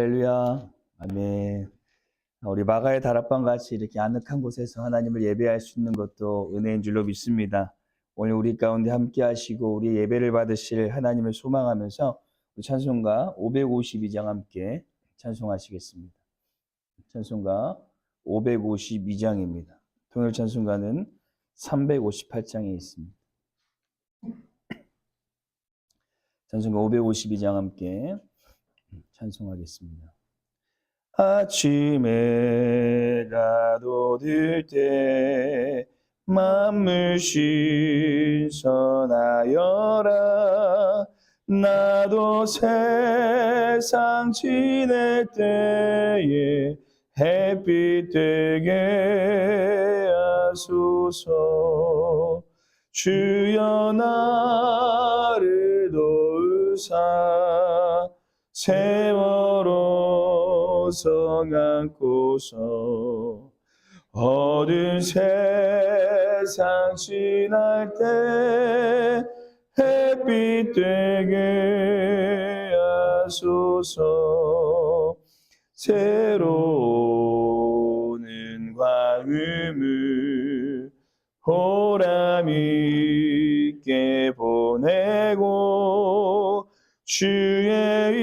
할렐루야. 아멘. 우리 마가의 다락방 같이 이렇게 아늑한 곳에서 하나님을 예배할 수 있는 것도 은혜인 줄로 믿습니다. 오늘 우리 가운데 함께 하시고 우리 예배를 받으실 하나님을 소망하면서 찬송가 552장 함께 찬송하시겠습니다. 찬송가 552장입니다. 통일 찬송가는 358장에 있습니다. 찬송가 552장 함께 찬송하겠습니다. 아침에 해가 돋을 때 만물 신선하여라. 나도 세상 지낼 때에 햇빛 되게 하소서. 주여 나를 도우사 세월호 성 안고서 어두운 세상 지날 때 햇빛 되게 하소서. 새로운 은과 음을 보람 있게 보내고 주의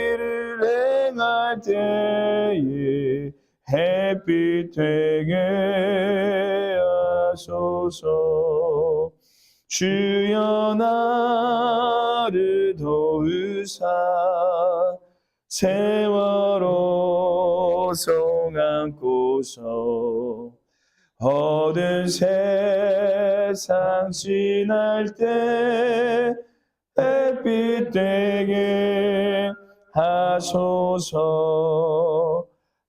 일을 행할 때에 햇빛 되게 하소서. 주여 나를 도우사 세월호 성 안고서 어두운 세상 지날 때 햇빛 되게 하소서.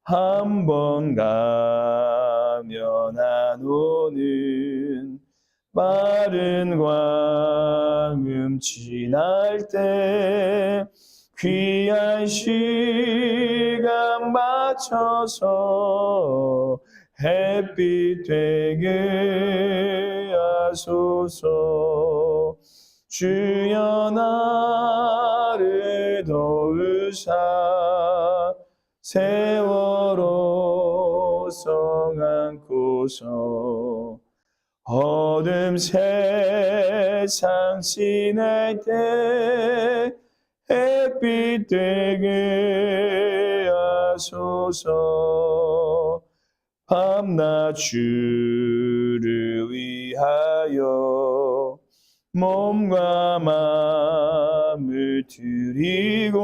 한 번 가면 안 오는 빠른 광음 지날 때 귀한 시간 맞춰서 햇빛 되게 하소서. 주여 나를 도우사 세월호 성 안고서 어둠 세상 지날 때 햇빛 되게 하소서. 밤낮 주를 위하여 몸과 마음을 드리고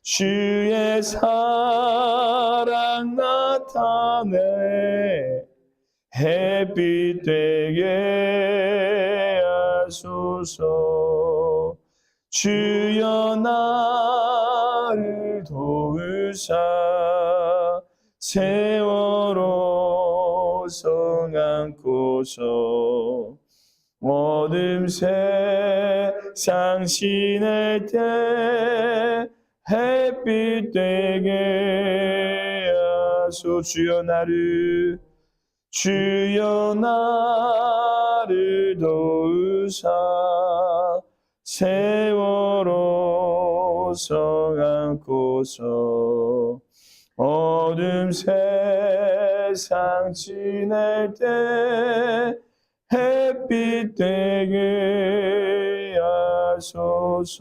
주의 사랑 나타내 햇빛 되게 하소서. 주여 나를 도우사 세월호 성 안고서 어둠 세상 지낼 때 햇빛 되게 하소서. 주여 나를 도우사 세월호 성 안고서 어둠 세상 지낼 때 햇빛 되게 하소서.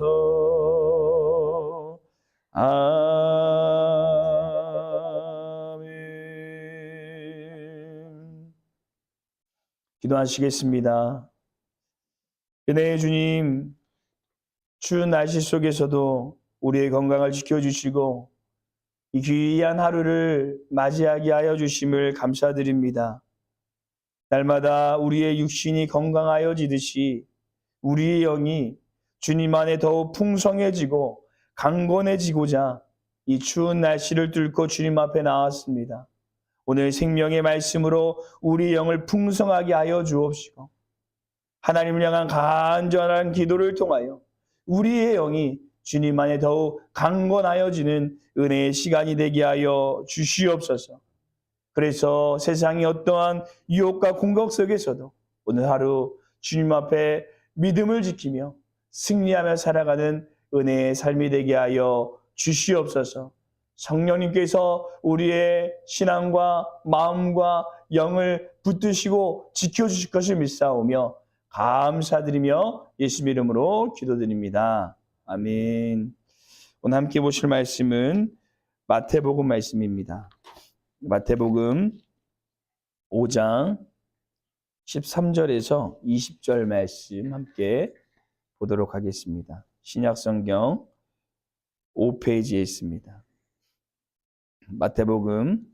아멘. 기도하시겠습니다. 은혜의 주님, 추운 날씨 속에서도 우리의 건강을 지켜주시고 이 귀한 하루를 맞이하게 하여 주심을 감사드립니다. 날마다 우리의 육신이 건강하여지듯이 우리의 영이 주님 안에 더욱 풍성해지고 강건해지고자 이 추운 날씨를 뚫고 주님 앞에 나왔습니다. 오늘 생명의 말씀으로 우리 영을 풍성하게 하여 주옵시고 하나님을 향한 간절한 기도를 통하여 우리의 영이 주님 안에 더욱 강건하여지는 은혜의 시간이 되게 하여 주시옵소서. 그래서 세상의 어떠한 유혹과 공격 속에서도 오늘 하루 주님 앞에 믿음을 지키며 승리하며 살아가는 은혜의 삶이 되게 하여 주시옵소서. 성령님께서 우리의 신앙과 마음과 영을 붙드시고 지켜주실 것을 믿사오며 감사드리며 예수 이름으로 기도드립니다. 아멘. 오늘 함께 보실 말씀은 마태복음 말씀입니다. 마태복음 5장 13절에서 20절 말씀 함께 보도록 하겠습니다. 신약성경 5페이지에 있습니다. 마태복음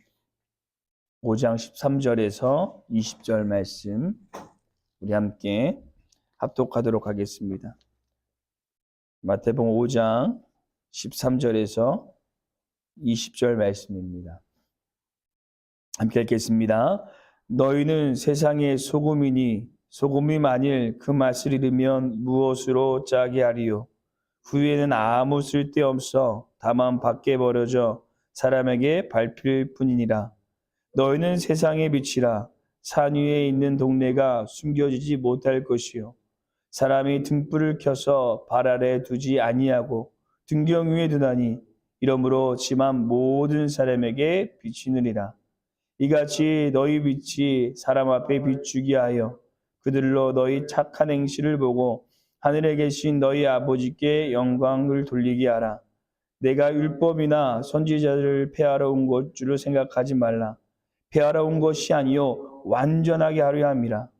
5장 13절에서 20절 말씀 우리 함께 합독하도록 하겠습니다. 마태복음 5장 13절에서 20절 말씀입니다. 함께 읽겠습니다. 너희는 세상의 소금이니 소금이 만일 그 맛을 잃으면 무엇으로 짜게 하리요? 후에는 아무 쓸데없어 다만 밖에 버려져 사람에게 밟힐 뿐이니라. 너희는 세상의 빛이라. 산 위에 있는 동네가 숨겨지지 못할 것이요 사람이 등불을 켜서 발 아래 두지 아니하고 등경 위에 두나니 이러므로 지만 모든 사람에게 비치느니라. 이같이 너희 빛이 사람 앞에 비추게 하여 그들로 너희 착한 행실을 보고 하늘에 계신 너희 아버지께 영광을 돌리게 하라. 내가 율법이나 선지자들을 폐하러 온 것 줄을 생각하지 말라. 폐하러 온 것이 아니요 완전하게 하려 함이라.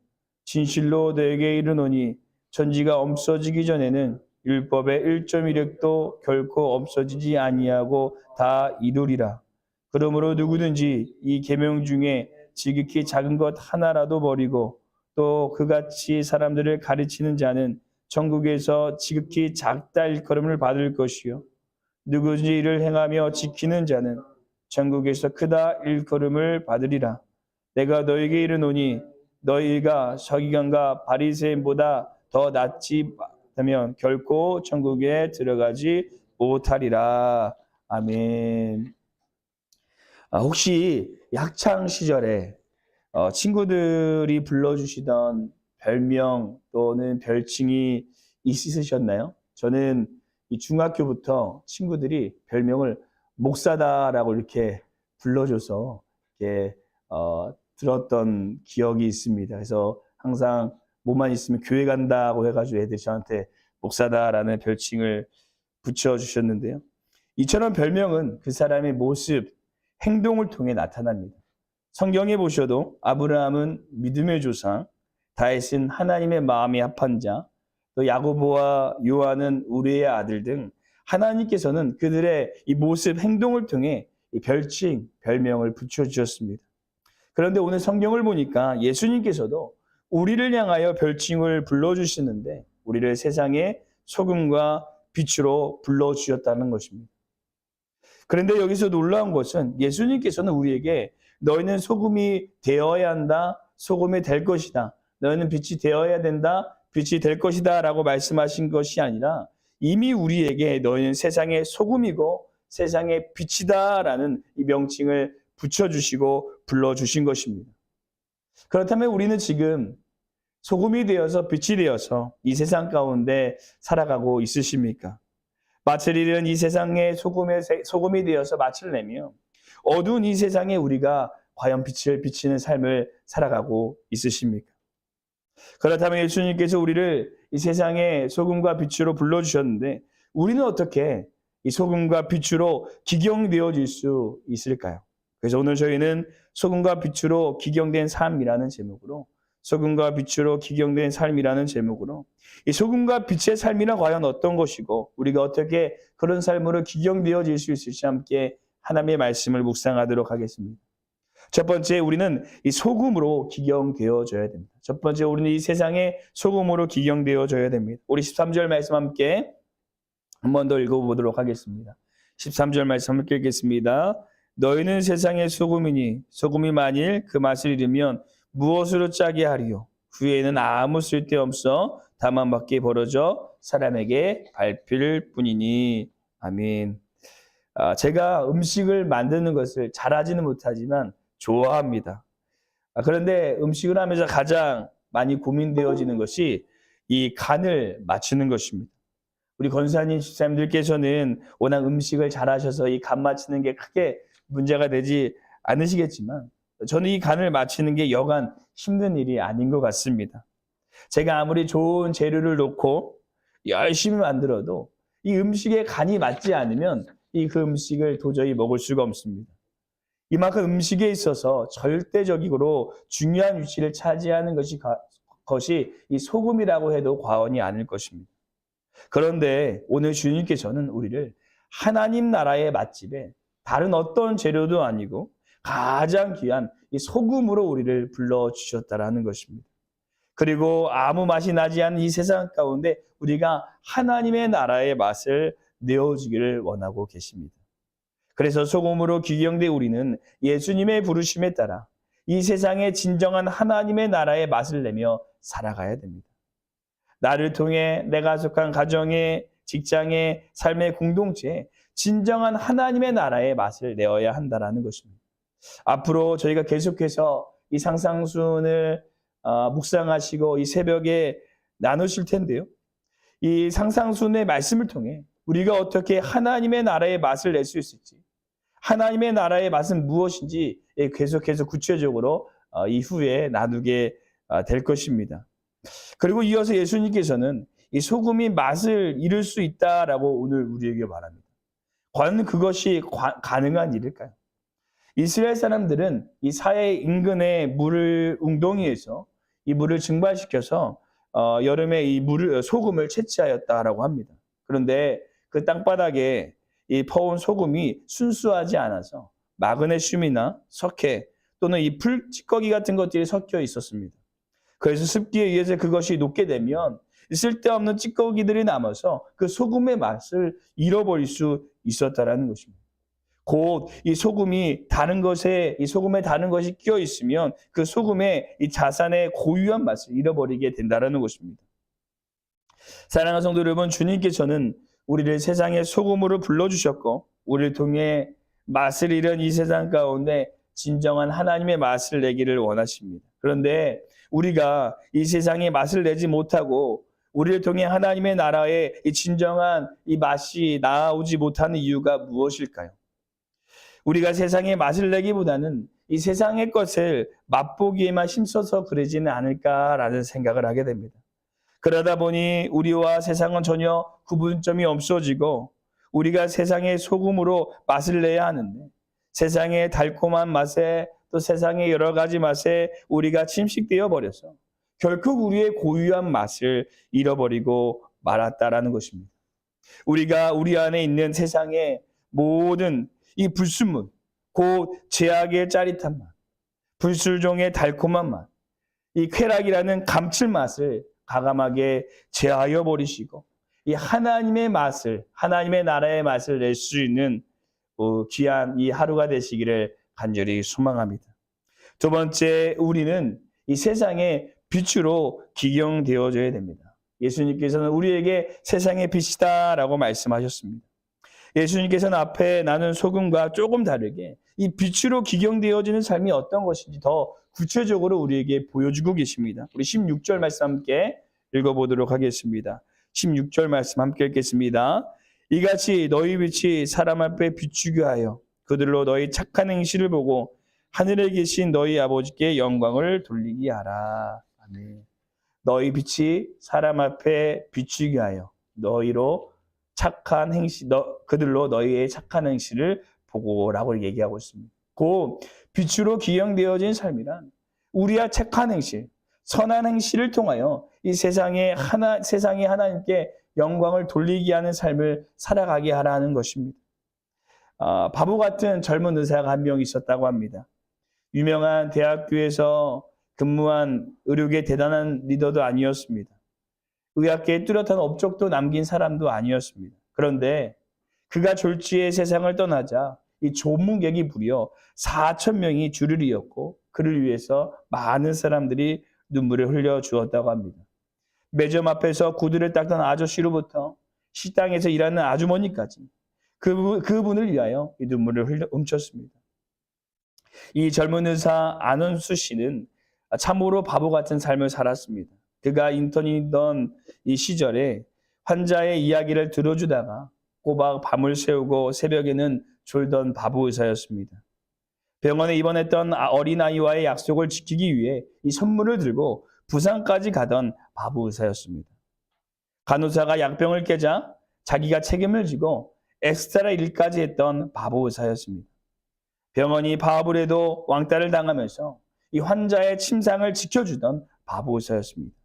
진실로 너에게 이르노니 천지가 없어지기 전에는 율법의 1.1획도 결코 없어지지 아니하고 다 이루리라. 그러므로 누구든지 이 계명 중에 지극히 작은 것 하나라도 버리고 또 그같이 사람들을 가르치는 자는 천국에서 지극히 작다 일컬음을 받을 것이요 누구든지 이를 행하며 지키는 자는 천국에서 크다 일컬음을 받으리라. 내가 너에게 이르노니 너희가 서기관과 바리새인보다 더 낫지 않으면 결코 천국에 들어가지 못하리라. 아멘. 혹시 학창 시절에 친구들이 불러주시던 별명 또는 별칭이 있으셨나요? 저는 이 중학교부터 친구들이 별명을 목사다라고 이렇게 불러줘서 이렇게 들었던 기억이 있습니다. 그래서 항상 뭐만 있으면 교회 간다고 해가지고 애들이 저한테 목사다라는 별칭을 붙여주셨는데요. 이처럼 별명은 그 사람의 모습, 행동을 통해 나타납니다. 성경에 보셔도 아브라함은 믿음의 조상, 다윗은 하나님의 마음이 합한 자, 또 야고보와 요한은 우리의 아들 등 하나님께서는 그들의 이 모습, 행동을 통해 이 별칭, 별명을 붙여주셨습니다. 그런데 오늘 성경을 보니까 예수님께서도 우리를 향하여 별칭을 불러주시는데 우리를 세상의 소금과 빛으로 불러주셨다는 것입니다. 그런데 여기서 놀라운 것은 예수님께서는 우리에게 너희는 소금이 되어야 한다, 소금이 될 것이다. 너희는 빛이 되어야 된다, 빛이 될 것이다 라고 말씀하신 것이 아니라 이미 우리에게 너희는 세상의 소금이고 세상의 빛이다 라는 이 명칭을 붙여주시고 불러주신 것입니다. 그렇다면 우리는 지금 소금이 되어서 빛이 되어서 이 세상 가운데 살아가고 있으십니까? 마칠 일은 이 세상에 소금이 되어서 마칠 내며 어두운 이 세상에 우리가 과연 빛을 비치는 삶을 살아가고 있으십니까? 그렇다면 예수님께서 우리를 이 세상의 소금과 빛으로 불러주셨는데 우리는 어떻게 이 소금과 빛으로 기경되어질 수 있을까요? 그래서 오늘 저희는 소금과 빛으로 기경된 삶이라는 제목으로 소금과 빛으로 기경된 삶이라는 제목으로 이 소금과 빛의 삶이란 과연 어떤 것이고 우리가 어떻게 그런 삶으로 기경되어질 수 있을지 함께 하나님의 말씀을 묵상하도록 하겠습니다. 첫 번째, 우리는 이 소금으로 기경되어져야 됩니다. 첫 번째, 우리는 이 세상의 소금으로 기경되어져야 됩니다. 우리 13절 말씀 함께 한 번 더 읽어보도록 하겠습니다. 13절 말씀 함께 읽겠습니다. 너희는 세상의 소금이니 소금이 만일 그 맛을 잃으면 무엇으로 짜게 하리요? 후에는 아무 쓸데없어 다만 밖에 벌어져 사람에게 밟힐 뿐이니. 아멘. 제가 음식을 만드는 것을 잘하지는 못하지만 좋아합니다. 그런데 음식을 하면서 가장 많이 고민되어지는 것이 이 간을 맞추는 것입니다. 우리 권사님, 집사님들께서는 워낙 음식을 잘하셔서 이 간 맞추는 게 크게 문제가 되지 않으시겠지만 저는 이 간을 맞추는 게 여간 힘든 일이 아닌 것 같습니다. 제가 아무리 좋은 재료를 넣고 열심히 만들어도 이 음식에 간이 맞지 않으면 그 음식을 도저히 먹을 수가 없습니다. 이만큼 음식에 있어서 절대적으로 중요한 위치를 차지하는 것이 이 소금이라고 해도 과언이 아닐 것입니다. 그런데 오늘 주님께서는 우리를 하나님 나라의 맛집에 다른 어떤 재료도 아니고 가장 귀한 이 소금으로 우리를 불러주셨다라는 것입니다. 그리고 아무 맛이 나지 않는 이 세상 가운데 우리가 하나님의 나라의 맛을 내어주기를 원하고 계십니다. 그래서 소금으로 귀경된 우리는 예수님의 부르심에 따라 이 세상에 진정한 하나님의 나라의 맛을 내며 살아가야 됩니다. 나를 통해 내가 속한 가정에, 직장에, 삶의 공동체에 진정한 하나님의 나라의 맛을 내어야 한다는 것입니다. 앞으로 저희가 계속해서 이 상상순을 묵상하시고 이 새벽에 나누실 텐데요. 이 상상순의 말씀을 통해 우리가 어떻게 하나님의 나라의 맛을 낼 수 있을지, 하나님의 나라의 맛은 무엇인지 계속해서 구체적으로 이후에 나누게 될 것입니다. 그리고 이어서 예수님께서는 이 소금이 맛을 잃을 수 있다라고 오늘 우리에게 말합니다. 과연 그것이 가능한 일일까요? 이스라엘 사람들은 이 사해 인근의 웅덩이에서 이 물을 증발시켜서 여름에 이 소금을 채취하였다라고 합니다. 그런데 그 땅바닥에 이 퍼온 소금이 순수하지 않아서 마그네슘이나 석회 또는 이 풀 찌꺼기 같은 것들이 섞여 있었습니다. 그래서 습기에 의해서 그것이 녹게 되면 쓸데없는 찌꺼기들이 남아서 그 소금의 맛을 잃어버릴 수 있었다라는 것입니다. 곧 이 소금에 다른 것이 끼어 있으면 그 소금의 이 자산의 고유한 맛을 잃어버리게 된다라는 것입니다. 사랑하는 성도 여러분, 주님께서는 우리를 세상의 소금으로 불러주셨고 우리를 통해 맛을 잃은 이 세상 가운데 진정한 하나님의 맛을 내기를 원하십니다. 그런데 우리가 이 세상의 맛을 내지 못하고 우리를 통해 하나님의 나라의 이 진정한 이 맛이 나오지 못하는 이유가 무엇일까요? 우리가 세상의 맛을 내기보다는 이 세상의 것을 맛보기에만 힘써서 그러지는 않을까라는 생각을 하게 됩니다. 그러다 보니 우리와 세상은 전혀 구분점이 없어지고 우리가 세상의 소금으로 맛을 내야 하는데 세상의 달콤한 맛에 또 세상의 여러 가지 맛에 우리가 침식되어 버려서 결국 우리의 고유한 맛을 잃어버리고 말았다라는 것입니다. 우리가 우리 안에 있는 세상의 모든 이 불순물, 곧 죄악의 짜릿한 맛, 불순종의 달콤한 맛, 이 쾌락이라는 감칠맛을 가감하게 제하여 버리시고 이 하나님의 맛을, 하나님의 나라의 맛을 낼 수 있는 귀한 이 하루가 되시기를 간절히 소망합니다. 두 번째, 우리는 이 세상의 빛으로 기경되어져야 됩니다. 예수님께서는 우리에게 세상의 빛이다라고 말씀하셨습니다. 예수님께서는 앞에 나눈 소금과 조금 다르게 이 빛으로 기경되어지는 삶이 어떤 것인지 더 구체적으로 우리에게 보여주고 계십니다. 우리 16절 말씀 함께 읽어보도록 하겠습니다. 16절 말씀 함께 읽겠습니다. 이같이 너희 빛이 사람 앞에 비추게 하여 그들로 너희 착한 행실을 보고 하늘에 계신 너희 아버지께 영광을 돌리게 하라. 아멘. 너희 빛이 사람 앞에 비추게 하여 너희로 착한 행실, 그들로 너희의 착한 행실을 보고라고 얘기하고 있습니다. 그 빛으로 기형되어진 삶이란 우리의 착한 행실, 선한 행실을 통하여 이 세상에 하나님께 영광을 돌리게 하는 삶을 살아가게 하라는 것입니다. 바보 같은 젊은 의사가 한 명 있었다고 합니다. 유명한 대학교에서 근무한 의료계 대단한 리더도 아니었습니다. 의학계에 뚜렷한 업적도 남긴 사람도 아니었습니다. 그런데 그가 졸지에 세상을 떠나자 이 조문객이 무려 4,000명이 줄을 이었고 그를 위해서 많은 사람들이 눈물을 흘려 주었다고 합니다. 매점 앞에서 구두를 닦던 아저씨로부터 식당에서 일하는 아주머니까지 그분을 위하여 이 눈물을 훔쳤습니다. 이 젊은 의사 안원수 씨는 참으로 바보 같은 삶을 살았습니다. 그가 인턴이던 이 시절에 환자의 이야기를 들어주다가 꼬박 밤을 새우고 새벽에는 졸던 바보 의사였습니다. 병원에 입원했던 어린아이와의 약속을 지키기 위해 이 선물을 들고 부산까지 가던 바보 의사였습니다. 간호사가 약병을 깨자 자기가 책임을 지고 엑스트라 일까지 했던 바보 의사였습니다. 병원이 파업을 해도 왕따를 당하면서 이 환자의 침상을 지켜주던 바보 의사였습니다.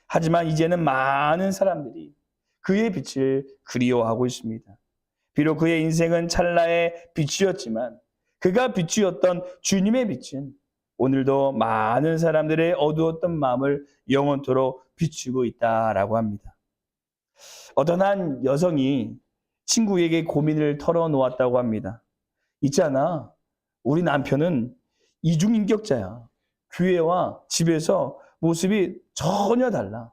하지만 이제는 많은 사람들이 그의 빛을 그리워하고 있습니다. 비록 그의 인생은 찰나의 빛이었지만 그가 빛이었던 주님의 빛은 오늘도 많은 사람들의 어두웠던 마음을 영원토록 비추고 있다라고 합니다. 어떤 한 여성이 친구에게 고민을 털어놓았다고 합니다. 있잖아, 우리 남편은 이중인격자야. 교회와 집에서 모습이 전혀 달라.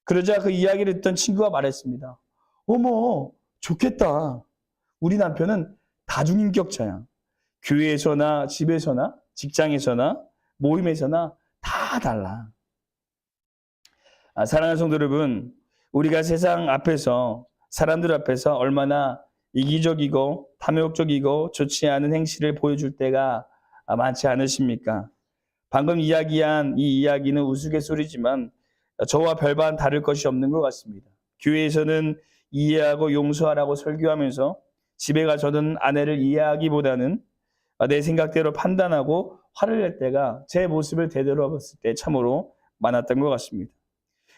그러자 그 이야기를 듣던 친구가 말했습니다. 어머, 좋겠다. 우리 남편은 다중인격자야. 교회에서나 집에서나 직장에서나 모임에서나 다 달라. 사랑하는 성도 여러분, 우리가 세상 앞에서 사람들 앞에서 얼마나 이기적이고 탐욕적이고 좋지 않은 행실을 보여줄 때가 많지 않으십니까? 방금 이야기한 이 이야기는 우스갯소리지만 저와 별반 다를 것이 없는 것 같습니다. 교회에서는 이해하고 용서하라고 설교하면서 집에 가서는 아내를 이해하기보다는 내 생각대로 판단하고 화를 낼 때가 제 모습을 되돌아봤을 때 참으로 많았던 것 같습니다.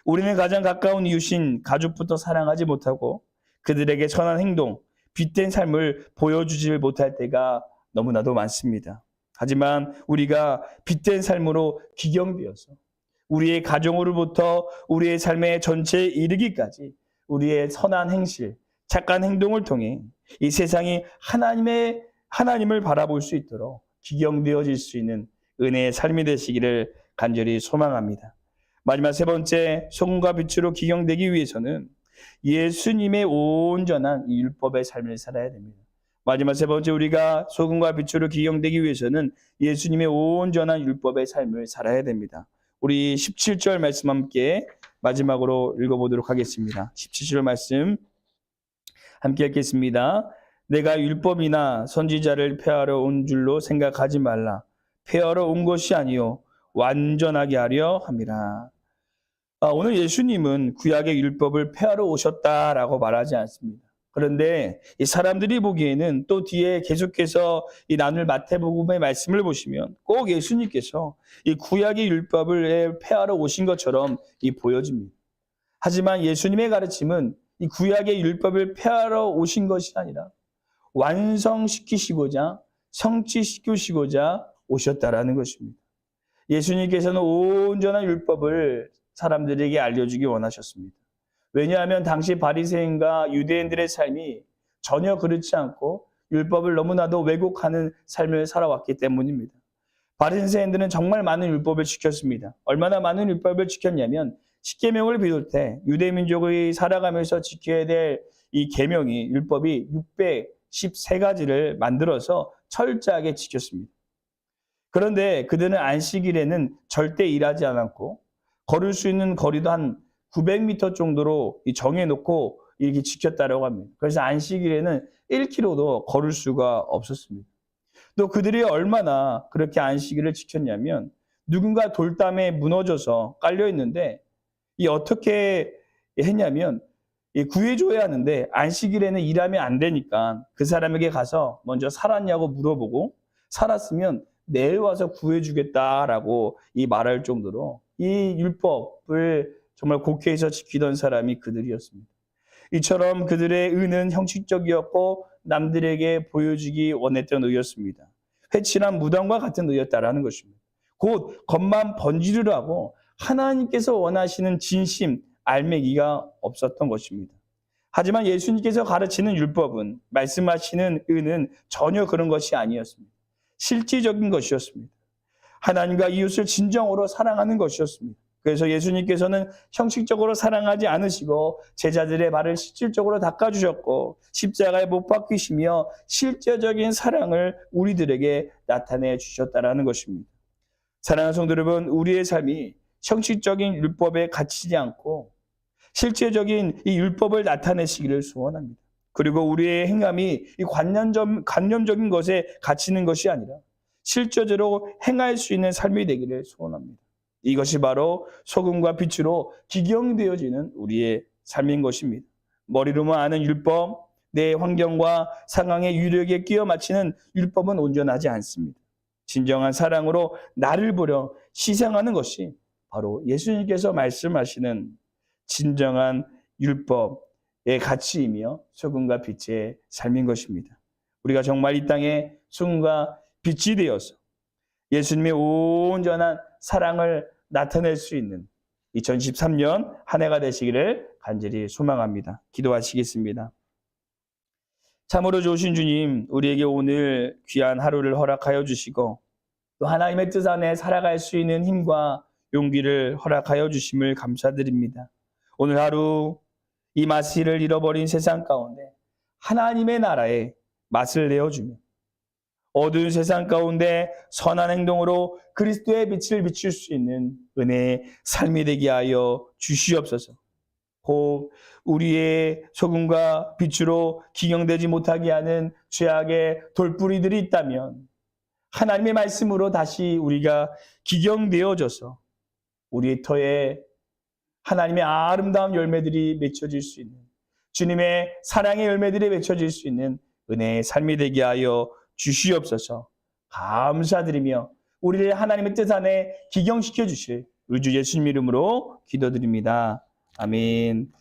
우리는 가장 가까운 이웃인 가족부터 사랑하지 못하고 그들에게 선한 행동, 빛된 삶을 보여주지 못할 때가 너무나도 많습니다. 하지만 우리가 빛된 삶으로 기경되어서 우리의 가정으로부터 우리의 삶의 전체에 이르기까지 우리의 선한 행실, 착한 행동을 통해 이 세상이 하나님을 바라볼 수 있도록 기경되어질 수 있는 은혜의 삶이 되시기를 간절히 소망합니다. 마지막 세 번째, 소금과 빛으로 기경되기 위해서는 예수님의 온전한 율법의 삶을 살아야 됩니다. 마지막 세 번째, 우리가 소금과 빛으로 기경되기 위해서는 예수님의 온전한 율법의 삶을 살아야 됩니다. 우리 17절 말씀 함께 마지막으로 읽어보도록 하겠습니다. 17절 말씀 함께 읽겠습니다. 내가 율법이나 선지자를 폐하러 온 줄로 생각하지 말라. 폐하러 온 것이 아니요 완전하게 하려 함이라. 오늘 예수님은 구약의 율법을 폐하러 오셨다라고 말하지 않습니다. 그런데 이 사람들이 보기에는 또 뒤에 계속해서 이 나눌 마태복음의 말씀을 보시면 꼭 예수님께서 이 구약의 율법을 폐하러 오신 것처럼 보여집니다. 하지만 예수님의 가르침은 이 구약의 율법을 폐하러 오신 것이 아니라 완성시키시고자 성취시키시고자 오셨다라는 것입니다. 예수님께서는 온전한 율법을 사람들에게 알려주기 원하셨습니다. 왜냐하면 당시 바리새인과 유대인들의 삶이 전혀 그렇지 않고 율법을 너무나도 왜곡하는 삶을 살아왔기 때문입니다. 바리새인들은 정말 많은 율법을 지켰습니다. 얼마나 많은 율법을 지켰냐면 십계명을 비롯해 유대 민족의 살아가면서 지켜야 될 이 계명이 율법이 613가지를 만들어서 철저하게 지켰습니다. 그런데 그들은 안식일에는 절대 일하지 않았고 걸을 수 있는 거리도 한 900m 정도로 정해놓고 이렇게 지켰다라고 합니다. 그래서 안식일에는 1km도 걸을 수가 없었습니다. 또 그들이 얼마나 그렇게 안식일을 지켰냐면 누군가 돌담에 무너져서 깔려 있는데 어떻게 했냐면 구해줘야 하는데 안식일에는 일하면 안 되니까 그 사람에게 가서 먼저 살았냐고 물어보고 살았으면 내일 와서 구해주겠다라고 말할 정도로 이 율법을 정말 곡해해서 지키던 사람이 그들이었습니다. 이처럼 그들의 의는 형식적이었고 남들에게 보여주기 원했던 의였습니다. 회칠한 무당과 같은 의였다라는 것입니다. 곧 겉만 번지르라고 하나님께서 원하시는 진심, 알매기가 없었던 것입니다. 하지만 예수님께서 가르치는 율법은 말씀하시는 의는 전혀 그런 것이 아니었습니다. 실질적인 것이었습니다. 하나님과 이웃을 진정으로 사랑하는 것이었습니다. 그래서 예수님께서는 형식적으로 사랑하지 않으시고 제자들의 발을 실질적으로 닦아주셨고 십자가에 못 박히시며 실제적인 사랑을 우리들에게 나타내 주셨다는 것입니다. 사랑하는 성도 여러분, 우리의 삶이 형식적인 율법에 갇히지 않고 실제적인 이 율법을 나타내시기를 소원합니다. 그리고 우리의 행함이 이 관념적인 것에 갇히는 것이 아니라 실제적으로 행할 수 있는 삶이 되기를 소원합니다. 이것이 바로 소금과 빛으로 기경되어지는 우리의 삶인 것입니다. 머리로만 아는 율법, 내 환경과 상황의 유력에 끼워 맞추는 율법은 온전하지 않습니다. 진정한 사랑으로 나를 보려 희생하는 것이 바로 예수님께서 말씀하시는 진정한 율법의 가치이며 소금과 빛의 삶인 것입니다. 우리가 정말 이 땅에 소금과 빛이 되어서 예수님의 온전한 사랑을 나타낼 수 있는 2013년 한 해가 되시기를 간절히 소망합니다. 기도하시겠습니다. 참으로 좋으신 주님, 우리에게 오늘 귀한 하루를 허락하여 주시고 또 하나님의 뜻 안에 살아갈 수 있는 힘과 용기를 허락하여 주심을 감사드립니다. 오늘 하루 이 맛을 잃어버린 세상 가운데 하나님의 나라에 맛을 내어주며 어두운 세상 가운데 선한 행동으로 그리스도의 빛을 비출 수 있는 은혜의 삶이 되게 하여 주시옵소서. 혹 우리의 소금과 빛으로 기경되지 못하게 하는 죄악의 돌뿌리들이 있다면 하나님의 말씀으로 다시 우리가 기경되어져서 우리의 터에 하나님의 아름다운 열매들이 맺혀질 수 있는, 주님의 사랑의 열매들이 맺혀질 수 있는 은혜의 삶이 되게 하여 주시옵소서. 감사드리며 우리를 하나님의 뜻 안에 기경시켜 주실 우리 주 예수님 이름으로 기도드립니다. 아멘.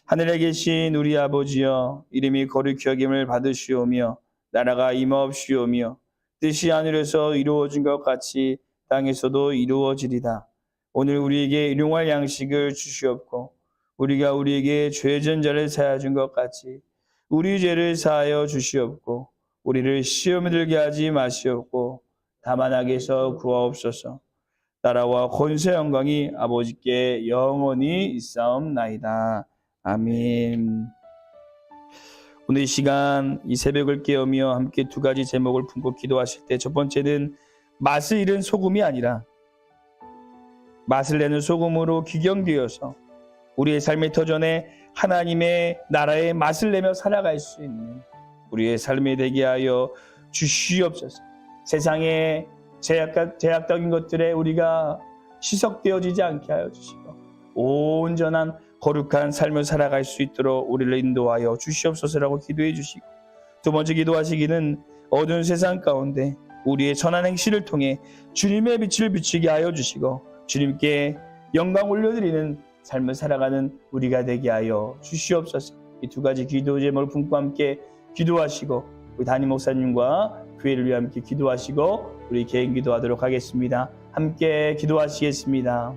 하늘에 계신 우리 아버지여, 이름이 거룩히 여김을 받으시오며 나라가 임하옵시오며 뜻이 하늘에서 이루어진 것 같이 땅에서도 이루어지리다. 오늘 우리에게 일용할 양식을 주시옵고 우리가 우리에게 죄진 자를 사하여 준 것 같이 우리 죄를 사하여 주시옵고 우리를 시험에 들게 하지 마시옵고 다만 악에서 구하옵소서. 나라와 권세 영광이 아버지께 영원히 있사옵나이다. 아멘. 오늘 이 시간 이 새벽을 깨우며 함께 두 가지 제목을 품고 기도하실 때 첫 번째는 맛을 잃은 소금이 아니라 맛을 내는 소금으로 기경되어서 우리의 삶의 터전에 하나님의 나라의 맛을 내며 살아갈 수 있는 우리의 삶이 되게 하여 주시옵소서. 세상의 제약적인 것들에 우리가 시석되어지지 않게 하여 주시고 온전한 거룩한 삶을 살아갈 수 있도록 우리를 인도하여 주시옵소서라고 기도해 주시고, 두 번째 기도하시기는 어두운 세상 가운데 우리의 선한 행실을 통해 주님의 빛을 비추게 하여 주시고 주님께 영광 올려드리는 삶을 살아가는 우리가 되게 하여 주시옵소서. 이 두 가지 기도 제목을 품고 함께 기도하시고 우리 담임 목사님과 교회를 위해 함께 기도하시고 우리 개인 기도하도록 하겠습니다. 함께 기도하시겠습니다.